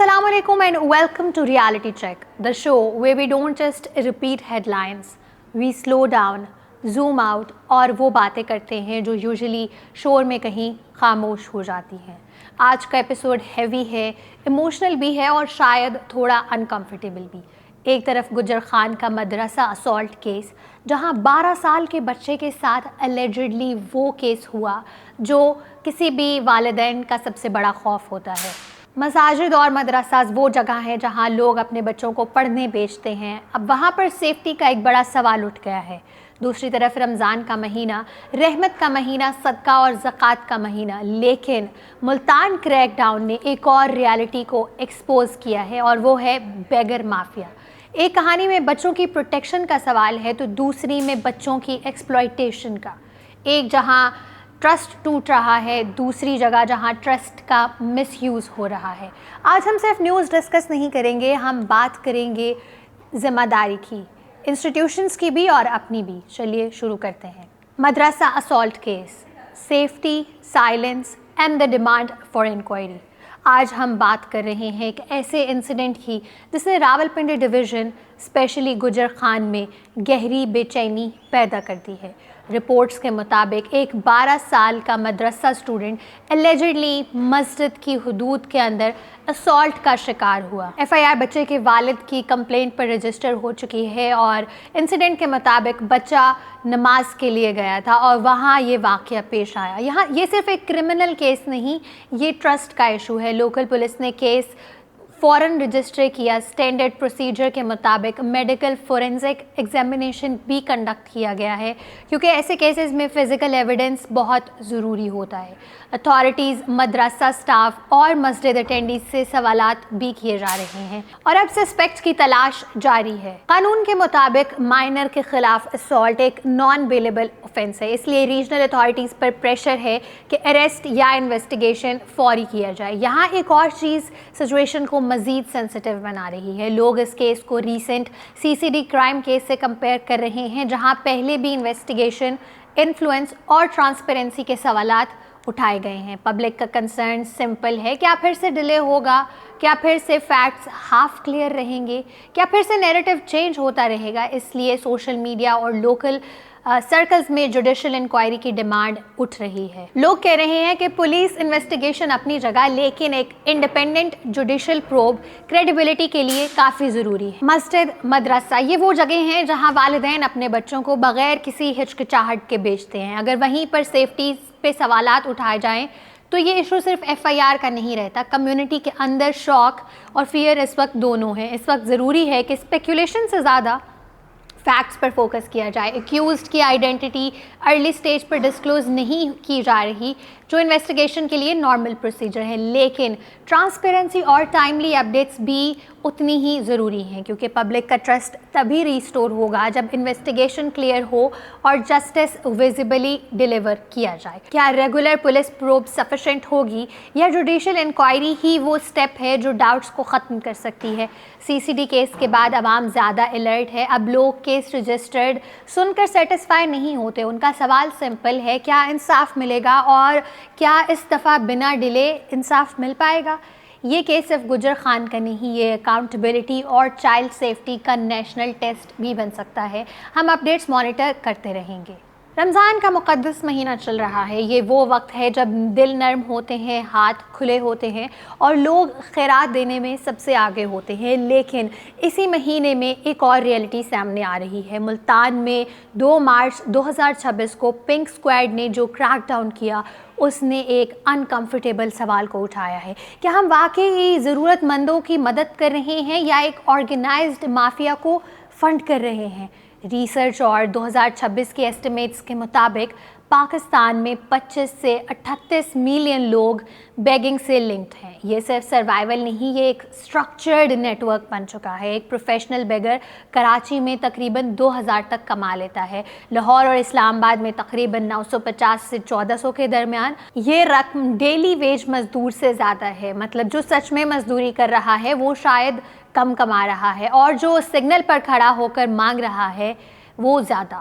Assalamu alaikum and welcome to Reality Check, the show where we don't just repeat headlines, we slow down, zoom out اور وہ باتیں کرتے ہیں جو usually شور میں کہیں خاموش ہو جاتی ہیں۔ آج کا ایپیسوڈ ہیوی ہے، ایموشنل بھی ہے اور شاید تھوڑا انکمفرٹیبل بھی۔ ایک طرف گجر خان کا مدرسہ اسالٹ کیس، جہاں 12 سال کے بچے کے ساتھ اللیجڈلی وہ کیس ہوا جو کسی بھی والدین کا سب سے بڑا خوف ہوتا ہے۔ مساجد اور مدرسہ وہ جگہ ہے جہاں لوگ اپنے بچوں کو پڑھنے بھیجتے ہیں، اب وہاں پر سیفٹی کا ایک بڑا سوال اٹھ گیا ہے۔ دوسری طرف رمضان کا مہینہ، رحمت کا مہینہ، صدقہ اور زکوٰۃ کا مہینہ، لیکن ملتان کریک ڈاؤن نے ایک اور ریالٹی کو ایکسپوز کیا ہے اور وہ ہے بیگر مافیا۔ ایک کہانی میں بچوں کی پروٹیکشن کا سوال ہے تو دوسری میں بچوں کی ایکسپلائٹیشن کا۔ ایک جہاں ٹرسٹ ٹوٹ رہا ہے، دوسری جگہ جہاں ٹرسٹ کا مس یوز ہو رہا ہے۔ آج ہم صرف نیوز ڈسکس نہیں کریں گے، ہم بات کریں گے ذمہ داری کی، انسٹیٹیوشنز کی بھی اور اپنی بھی۔ چلیے شروع کرتے ہیں۔ Madrasa assault case, safety, silence and the demand for inquiry. آج ہم بات کر رہے ہیں ایک ایسے انسیڈنٹ کی جس نے راولپنڈی ڈویژن اسپیشلی گجر خان میں گہری بے چینی پیدا کر دی ہے۔ رپورٹس کے مطابق ایک 12 سال کا مدرسہ اسٹوڈنٹ اللیجڈلی مسجد کی حدود کے اندر اسالٹ کا شکار ہوا۔ ایف آئی آر بچے کے والد کی کمپلینٹ پر رجسٹر ہو چکی ہے اور انسیڈنٹ کے مطابق بچہ نماز کے لیے گیا تھا اور وہاں یہ واقعہ پیش آیا۔ یہاں یہ صرف ایک کرمنل کیس نہیں، یہ ٹرسٹ کا ایشو ہے۔ لوکل پولیس نے کیس فوراً رجسٹر کیا۔ اسٹینڈرڈ پروسیجر کے مطابق میڈیکل فورینزک ایگزامینیشن بھی کنڈکٹ کیا گیا ہے کیونکہ ایسے کیسز میں فزیکل ایویڈنس بہت ضروری ہوتا ہے۔ اتھارٹیز، مدرسہ سٹاف اور مسجد اٹینڈیز سے سوالات بھی کیے جا رہے ہیں اور اب سسپیکٹ کی تلاش جاری ہے۔ قانون کے مطابق مائنر کے خلاف اسالٹ ایک نان بیلیبل آفینس ہے، اس لیے ریجنل اتھارٹیز پر پریشر ہے کہ اریسٹ یا انویسٹیگیشن فوری کیا جائے۔ یہاں ایک اور چیز سچویشن کو مزید سینسٹیو بنا رہی ہے۔ لوگ اس کیس کو ریسنٹ CCD کرائم کیس سے کمپیئر کر رہے ہیں جہاں پہلے بھی انویسٹیگیشن، انفلوئنس اور ٹرانسپیرنسی کے سوالات اٹھائے گئے ہیں۔ پبلک کا کنسرن سمپل ہے، کیا پھر سے ڈیلے ہوگا؟ کیا پھر سے فیکٹس ہاف کلیئر رہیں گے؟ کیا پھر سے نیریٹو چینج ہوتا رہے گا؟ اس لیے سوشل میڈیا اور لوکل سرکلز میں جوڈیشل انکوائری کی ڈیمانڈ اٹھ رہی ہے۔ لوگ کہہ رہے ہیں کہ پولیس انویسٹیگیشن اپنی جگہ، لیکن ایک انڈیپینڈنٹ جوڈیشل پروب کریڈیبلٹی کے لیے کافی ضروری ہے۔ مسجد، مدرسہ یہ وہ جگہ ہیں جہاں والدین اپنے بچوں کو بغیر کسی ہچکچاہٹ کے بھیجتے ہیں۔ اگر وہیں پر سیفٹی پہ سوالات اٹھائے جائیں تو یہ ایشو صرف FIR کا نہیں رہتا، کمیونٹی کے اندر شوق اور فیئر اس وقت دونوں ہیں۔ اس وقت ضروری ہے کہ اسپیکولیشن سے زیادہ فیکٹس پر فوکس کیا جائے۔ ایکیوزڈ کی آئیڈینٹی ارلی سٹیج پر ڈسکلوز نہیں کی جا رہی جو انویسٹیگیشن کے لیے نارمل پروسیجر ہے، لیکن ٹرانسپیرنسی اور ٹائملی اپڈیٹس بھی اتنی ہی ضروری ہیں کیونکہ پبلک کا ٹرسٹ تبھی ریسٹور ہوگا جب انویسٹیگیشن کلیئر ہو اور جسٹس ویزیبلی ڈیلیور کیا جائے۔ کیا ریگولر پولیس پروب سفیشینٹ ہوگی یا جوڈیشل انکوائری ہی وہ سٹیپ ہے جو ڈاؤٹس کو ختم کر سکتی ہے؟ CCD کیس کے بعد عوام زیادہ الرٹ ہے۔ اب لوگ کیس رجسٹرڈ سن کر سیٹسفائی نہیں ہوتے، ان کا سوال سمپل ہے، کیا انصاف ملے گا اور کیا اس دفعہ بنا ڈیلے انصاف مل پائے گا؟ یہ کیس صرف گجر خان کا نہیں، یہ اکاؤنٹیبلٹی اور چائلڈ سیفٹی کا نیشنل ٹیسٹ بھی بن سکتا ہے۔ ہم اپڈیٹس مانیٹر کرتے رہیں گے۔ رمضان کا مقدس مہینہ چل رہا ہے، یہ وہ وقت ہے جب دل نرم ہوتے ہیں، ہاتھ کھلے ہوتے ہیں اور لوگ خیرات دینے میں سب سے آگے ہوتے ہیں، لیکن اسی مہینے میں ایک اور ریئلٹی سامنے آ رہی ہے۔ ملتان میں 2 مارچ 2026 کو پنک اسکواڈ نے جو کریک ڈاؤن کیا اس نے ایک انکمفرٹیبل سوال کو اٹھایا ہے۔ کیا ہم واقعی ضرورت مندوں کی مدد کر رہے ہیں یا ایک آرگنائزڈ مافیا کو فنڈ کر رہے ہیں؟ ریسرچ اور 2026 کے ایسٹیمیٹس کے مطابق پاکستان میں 25 سے 38 ملین لوگ بیگنگ سے لنکڈ ہیں۔ یہ صرف سروائیول نہیں، یہ ایک اسٹرکچرڈ نیٹ ورک بن چکا ہے۔ ایک پروفیشنل بیگر کراچی میں تقریباً 2000 تک کما لیتا ہے، لاہور اور اسلام آباد میں تقریباً 950 سے 1400 کے درمیان۔ یہ رقم ڈیلی ویج مزدور سے زیادہ ہے، مطلب جو سچ میں مزدوری کر رہا ہے وہ شاید کم کما رہا ہے اور جو سگنل پر کھڑا ہو کر مانگ رہا ہے وہ زیادہ۔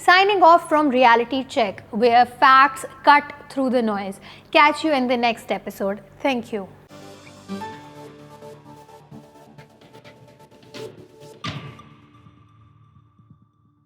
signing off from Reality Check, where facts cut through the noise. Catch you in the next episode. Thank you.